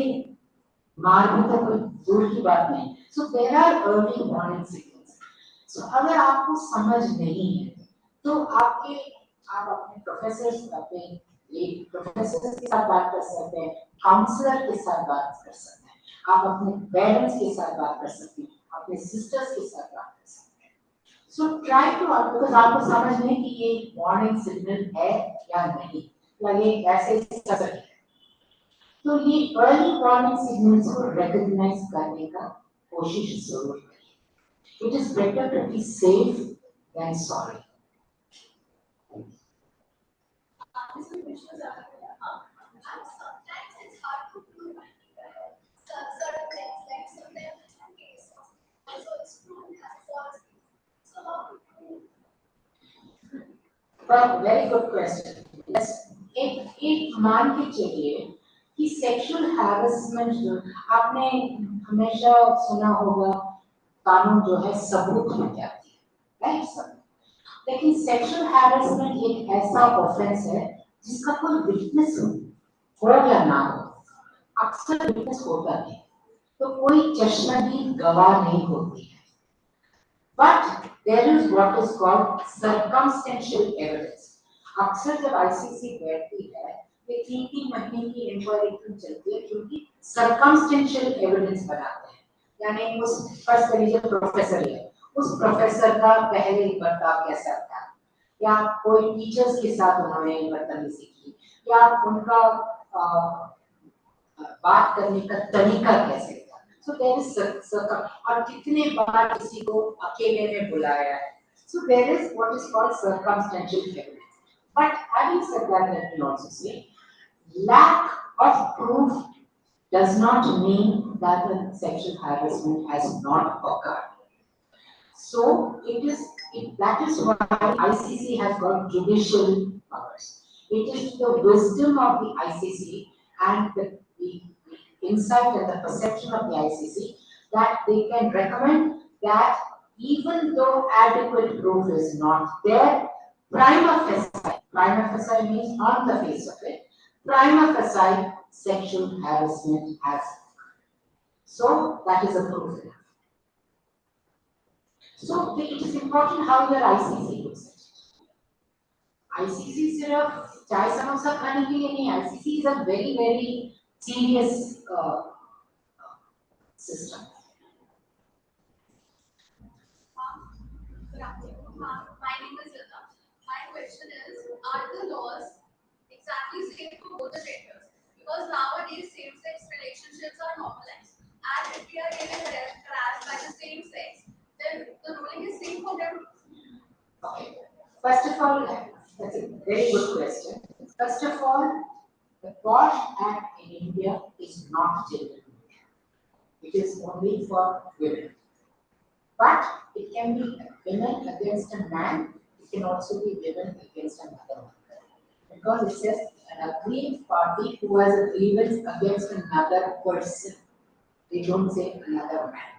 S1: मार भी तो कोई दूर की बात नहीं। So there are early warning signals. So अगर आपको समझ नहीं है तो आप अपने प्रोफेसर्स के साथ बात कर सकते हैं, काउंसलर के साथ बात कर सकते हैं, आप अपने पेरेंट्स के साथ बात कर सकते हैं, अपने सिस्टर्स के साथ बात कर सकते हैं। सो ट्राई टू, बिकॉज आपको समझ नहीं कि ये वार्निंग सिग्नल है या नहीं, या ये ऐसे सही है, तो ये अर्ली वार्निंग सिग्नल्स को रिकॉग्नाइज करने का कोशिश जरूर करिए। It is better to be safe than sorry.
S2: Some issues are there, and sometimes it's hard to prove certain things, like certain cases. Also, it's proven as false. So how to prove?
S1: Well, very good question. Yes, एक मान के चलिए कि sexual harassment जो आपने हमेशा सुना होगा, कानून जो है सबूत में जाती है, राइट सर? लेकिन सेक्सुअल हैरेसमेंट एक ऐसा ऑफेंस है जिसका कोई विटनेस हो या ना हो, अक्सर विटनेस होता नहीं, तो कोई चश्मदीद गवाह नहीं होती है। But there is what is called circumstantial evidence. अक्सर जब आईसीसी बैठती है, ये 3-3 महीने की इंक्वायरी क्यों चलती है? क्योंकि circumstantial evidence बनाते हैं, यानी उस फर्स्ट करिए प्रोफेसर है, उस प्रोफेसर का पहले बर्ताव कैसा था, या कोई टीचर्स के साथ उन्होंने बदतमीजी की, या उनका बात करने का तरीका कैसे था। सो देयर इज और कितने बार किसी को अकेले में बुलाया है। So there is what is called circumstantial evidence. But having said that, let me also say lack of proof does not mean that the sexual harassment has not occurred. So that is why ICC has got judicial powers. It is the wisdom of the ICC and the insight and the perception of the ICC that they can recommend that even though adequate proof is not there, prima facie means on the face of it, prima facie sexual harassment has occurred. So that is a proof enough. So it is important how your ICC looks at it. ICC सिर्फ चाय समोसा खाने के लिए नहीं, ICC is a very very serious system.
S2: My name is Lata. My question is, are the laws exactly same for both the genders? Because nowadays same-sex relationships are normalized, and if we are getting harassed by the same sex, then the ruling is same for them.
S1: Okay. First of all, that's a very good question. First of all, the POSH Act in India is not gender neutral. It is only for women. But it can be women against a man, it can also be women against another man. Because it says an aggrieved party who has a grievance against another person. They don't say another man.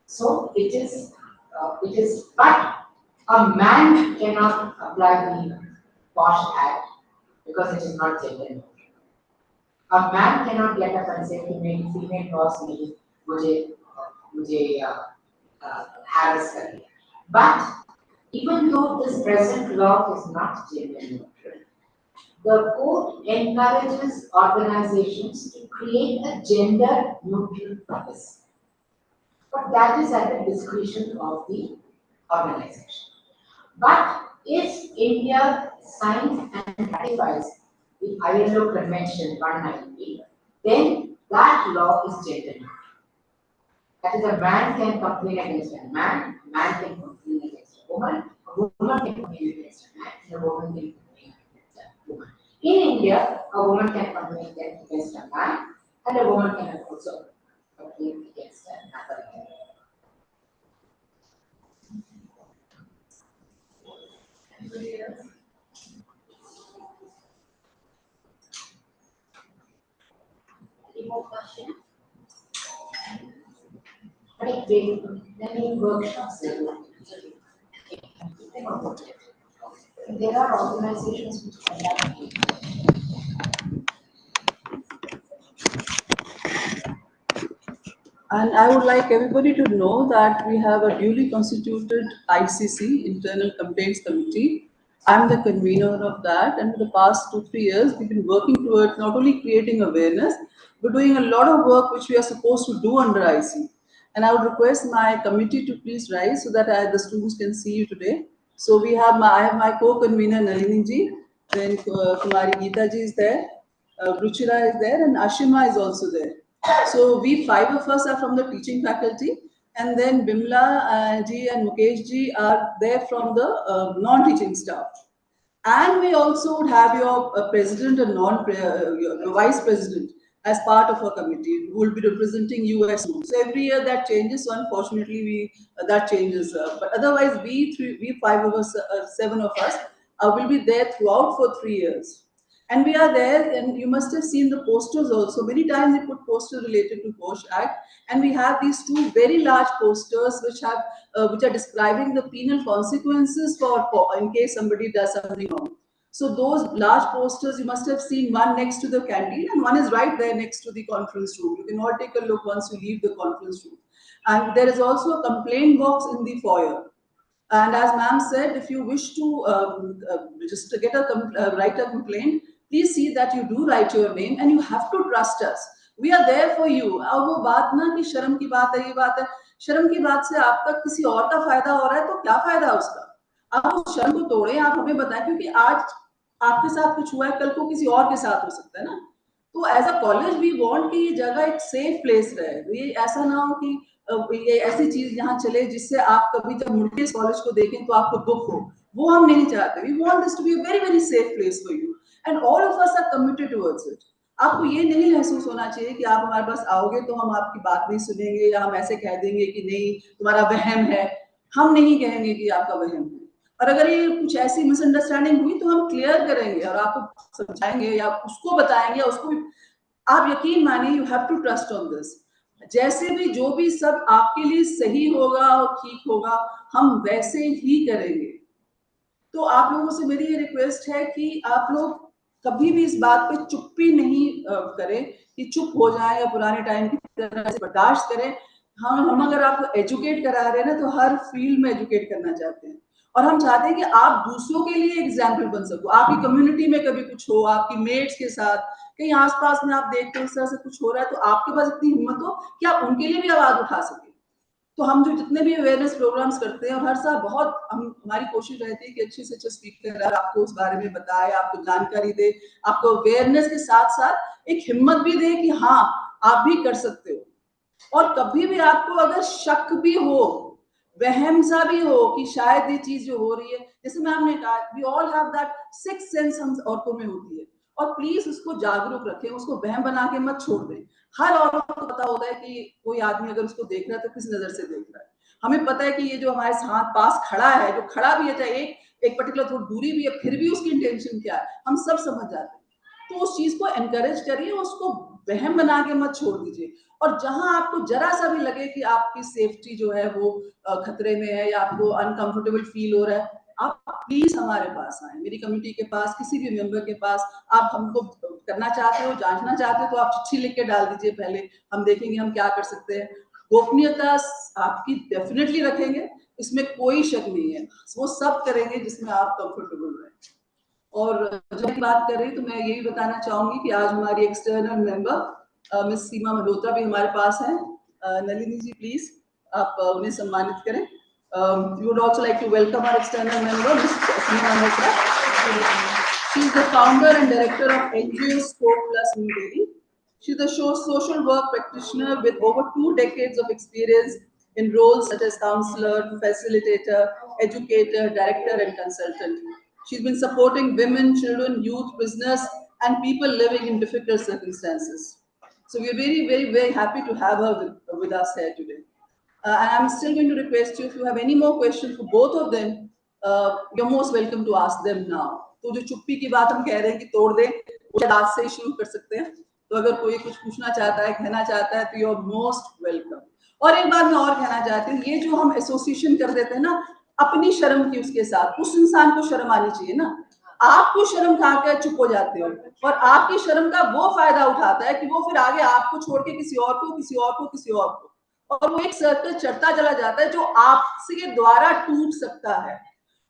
S1: So it is, but a man cannot apply the POSH Act because it is not gender neutral. A man cannot get up and say कि मेरी female boss ने मुझे harass कर दिया. But even though this present law is not gender neutral, The code encourages organizations to create a gender neutral policy, but that is at the discretion of the organization. But if India signs and ratifies the ILO Convention 190, then that law is gender neutral. That is, a man can complain against a man can complain against a woman can complain against a man, and a woman can complain against a woman. In India, a woman can complain against a man, and a woman can also complain against another man.
S3: Anybody else?
S1: Any more questions? Many workshops there. There are organizations which conduct.
S3: And I would like everybody to know that we have a duly constituted ICC, Internal Complaints Committee. I'm the convener of that, and for the past 2-3 years, we've been working towards not only creating awareness, but doing a lot of work which we are supposed to do under IC. And I would request my committee to please rise so that the students can see you today. So I have my co-convener Nalini ji, then Kumari Geeta ji is there, Ruchira is there, and Ashima is also there. So we 5 of us are from the teaching faculty, and then Bimla ji and Mukesh ji are there from the non-teaching staff. And we also would have your president and your vice president as part of our committee who will be representing US. So every year that changes. So unfortunately, that changes. But otherwise, we 5 of us, 7 of us, will be there throughout for 3 years. And we are there, and you must have seen the posters also. Many times we put posters related to POSH Act, and we have these 2 very large posters which are describing the penal consequences in case somebody does something wrong. So those large posters, you must have seen one next to the canteen and one is right there next to the conference room. You can all take a look once you leave the conference room. And there is also a complaint box in the foyer. And as ma'am said, if you wish to just to get write a complaint, please see that you do write your name and you have to trust us. We are there for you. अब वो बात ना कि शर्म की बात है, ये बात है, शर्म की बात से आपका किसी और का फायदा हो रहा है तो क्या फायदा उसका? आप उस शर्म को तोड़ें, आप हमें बताएं, क्योंकि आज आपके साथ कुछ हुआ है, कल को किसी और के साथ हो सकता है ना. तो as a college we want कि ये जगह एक सेफ प्लेस रहे. ये ऐसा ना हो कि ये ऐसी चीज यहाँ चले जिससे आप कभी जब मुड़ के इस कॉलेज को देखें तो आपको दुख हो. वो हम नहीं चाहते. We want this to be a very very safe place for you and all of us are committed towards it. आपको ये नहीं महसूस होना चाहिए कि आप हमारे पास आओगे तो हम आपकी बात नहीं सुनेंगे या हम ऐसे कह देंगे कि नहीं तुम्हारा वहम है. हम नहीं कहेंगे कि आपका वहम है. और अगर ये कुछ ऐसी मिसअंडरस्टैंडिंग हुई तो हम क्लियर करेंगे और आपको समझाएंगे या उसको बताएंगे. उसको भी आप यकीन मानिए, you have to trust on this. जैसे भी जो भी सब आपके लिए सही होगा और ठीक होगा, हम वैसे ही करेंगे. तो आप लोगों से मेरी ये रिक्वेस्ट है कि आप लोग कभी भी इस बात पे चुप्पी नहीं करें कि चुप हो जाए या पुराने टाइम की तरह से बर्दाश्त करें. हम अगर आपको एजुकेट करा रहे हैं ना, तो हर फील्ड में एजुकेट करना चाहते हैं और हम चाहते हैं कि आप दूसरों के लिए एग्जाम्पल बन सको. आपकी कम्युनिटी में कभी कुछ हो, आपकी मेट्स के साथ कहीं आसपास में आप देखते हैं इस तरह से कुछ हो रहा है, तो आपके पास इतनी हिम्मत हो कि आप उनके लिए भी आवाज उठा सके. तो हम जो जितने भी अवेयरनेस प्रोग्राम्स करते हैं और हर साल बहुत हमारी कोशिश रहती है कि अच्छे से अच्छा स्पीकर आपको उस बारे में बताए, आपको जानकारी दे, आपको अवेयरनेस के साथ साथ एक हिम्मत भी दे कि हाँ आप भी कर सकते हो. और कभी भी आपको अगर शक भी हो, वहम सा भी हो कि शायद ये चीज जो हो रही है, जैसे मैम ने कहा, we all have that six sense हम औरतों में होती है, और प्लीज उसको जागरूक रखें, उसको वहम बना के मत छोड़ दें. हर औरत को पता होता है कि कोई आदमी अगर उसको देख रहा है तो किस नजर से देख रहा है. हमें पता है कि ये जो हमारे साथ पास खड़ा है, जो खड़ा भी है, चाहे एक पर्टिकुलर थोड़ी दूरी भी है, फिर भी उसकी इंटेंशन क्या है हम सब समझ जाते हैं. तो उस चीज को एनकरेज करिए, उसको वहम बना के मत छोड़ दीजिए. और जहां आपको जरा सा भी लगे कि आपकी सेफ्टी जो है वो खतरे में है या आपको अनकंफर्टेबल फील हो रहा है, आप प्लीज हमारे पास आए, मेरी कमेटी के पास, किसी भी मेंबर के पास. आप हमको करना चाहते हो, जांचना चाहते हो, तो आप चिट्ठी लिख के डाल दीजिए, पहले हम देखेंगे हम क्या कर सकते हैं. गोपनीयता आपकी डेफिनेटली रखेंगे, इसमें कोई शक नहीं है. वो सब करेंगे जिसमें आप कंफर्टेबल रहें. और जब मैं बात कर रही तो मैं यही बताना चाहूंगी कि आज हमारी एक्सटर्नल मेंबर मिस सीमा मल्होत्रा भी हमारे पास हैं। नलिनी जी प्लीज आप उन्हें सम्मानित करें। We would also like to welcome our external member, Ms. Seema Malhotra. She is the founder and director of NGO Scope Plus New Delhi. She is a social work practitioner with over 2 decades of experience in roles such as counselor, facilitator, educator, director, and consultant. She's been supporting women, children, youth, prisoners, and people living in difficult circumstances. So we're very, very, very happy to have her with us here today. And I'm still going to request you, if you have any more questions for both of them, you're most welcome to ask them now. तो जो चुप्पी की बात हम कह रहे हैं कि तोड़ दें, वो आज से ही शुरू कर सकते हैं। तो अगर कोई कुछ पूछना चाहता है, कहना चाहता है, तो यू आर मोस्ट वेलकम। और एक बात मैं और कहना चाहती हूँ, ये जो हम एसोसिएशन कर देते हैं ना अपनी शर्म की उसके साथ, उस इंसान को शर्म आनी चाहिए ना। आपको शर्म खा कर चुप हो जाते हो और आपकी शर्म का वो फायदा उठाता है कि वो फिर आगे आपको छोड़ के किसी और को, किसी और को, किसी और को, और वो एक सर्कल चढ़ता चला जाता है जो आपसे द्वारा टूट सकता है।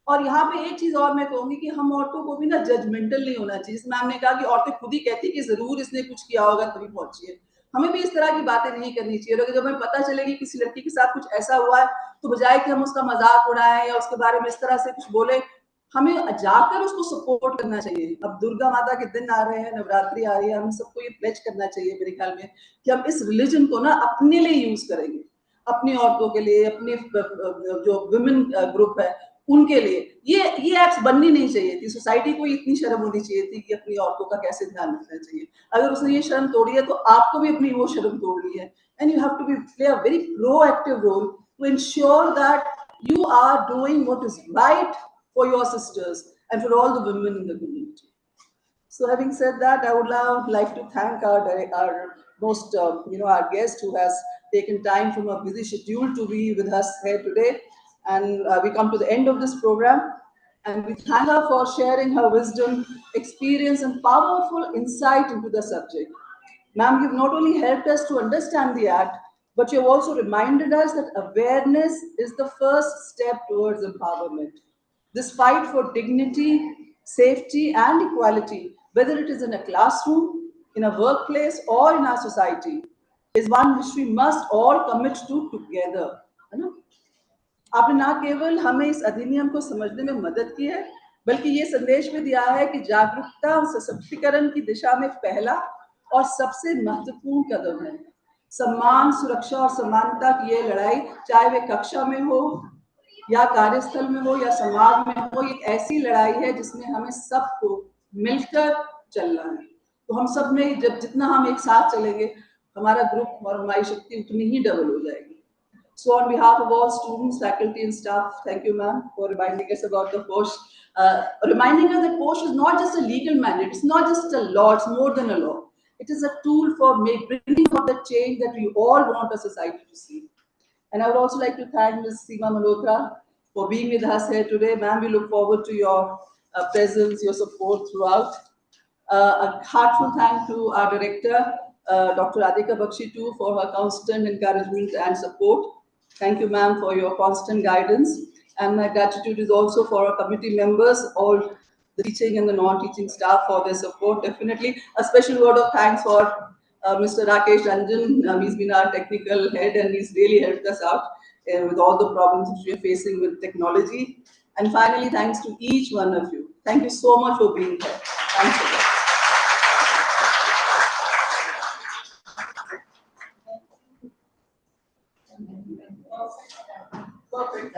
S3: और यहाँ पे एक चीज और मैं कहूंगी कि हम औरतों को भी ना जजमेंटल नहीं होना चाहिए। मैम ने कहा कि औरतें खुद ही कहती कि जरूर इसने कुछ किया होगा तभी पहुंची है। हमें भी इस तरह की बातें नहीं करनी चाहिए। और जब हमें पता चलेगी किसी लड़की के साथ कुछ ऐसा हुआ है तो बजाय कि हम उसका मजाक उड़ाएं या उसके बारे में इस तरह से कुछ बोले, हमें जाकर उसको सपोर्ट करना चाहिए। अब दुर्गा माता के दिन आ रहे हैं, नवरात्रि आ रही है, हम सबको ये प्लेज करना चाहिए मेरे ख्याल में कि हम इस रिलीजन को ना अपने लिए यूज करेंगे, अपनी औरतों के लिए, अपने जो वुमेन ग्रुप है उनके लिए। ये एक्ट्स बननी नहीं चाहिए थी। सोसाइटी को इतनी शर्म होनी चाहिए थी कि अपनी औरतों का कैसे ध्यान रखना चाहिए। अगर उसने ये शर्म तोड़ी है तो आपको भी अपनी वो शर्म तोड़नी है। And you have to be play a very proactive role to ensure that you are doing what is right for your sisters and for all the women in the community. So, having said that, I would now like to thank our most our guest who has taken time from a busy schedule to be with us here today. And we come to the end of this program, and we thank her for sharing her wisdom, experience, and powerful insight into the subject. Ma'am, you've not only helped us to understand the act, but you've also reminded us that awareness is the first step towards empowerment. This fight for dignity, safety, and equality, whether it is in a classroom, in a workplace, or in our society, is one which we must all commit to together. आपने ना केवल हमें इस अधिनियम को समझने में मदद की है, बल्कि ये संदेश भी दिया है कि जागरूकता और सशक्तिकरण की दिशा में पहला और सबसे महत्वपूर्ण कदम है। सम्मान, सुरक्षा और समानता की ये लड़ाई, चाहे वे कक्षा में हो या कार्यस्थल में हो या समाज में हो, एक ऐसी लड़ाई है जिसमें हमें सबको मिलकर चलना है। तो हम सब में जब जितना हम एक साथ चलेंगे, हमारा ग्रुप और हमारी शक्ति उतनी ही डबल हो जाएगी। So on behalf of all students, faculty and staff, thank you ma'am for reminding us about the POSH. Reminding us that POSH is not just a legal mandate, it's not just a law, it's more than a law. It is a tool for bringing about the change that we all want our society to see. And I would also like to thank Ms. Seema Malhotra for being with us here today. Ma'am, we look forward to your presence, your support throughout. A heartfelt thank to our director, Dr. Radhika Bakshi too, for her constant encouragement and support. Thank you, ma'am, for your constant guidance. And my gratitude is also for our committee members, all the teaching and the non-teaching staff for their support. Definitely a special word of thanks for Mr. Rakesh Ranjan. He's been our technical head and he's really helped us out with all the problems which we are facing with technology. And finally, thanks to each one of you. Thank you so much for being here. Thanks a lot. Perfect.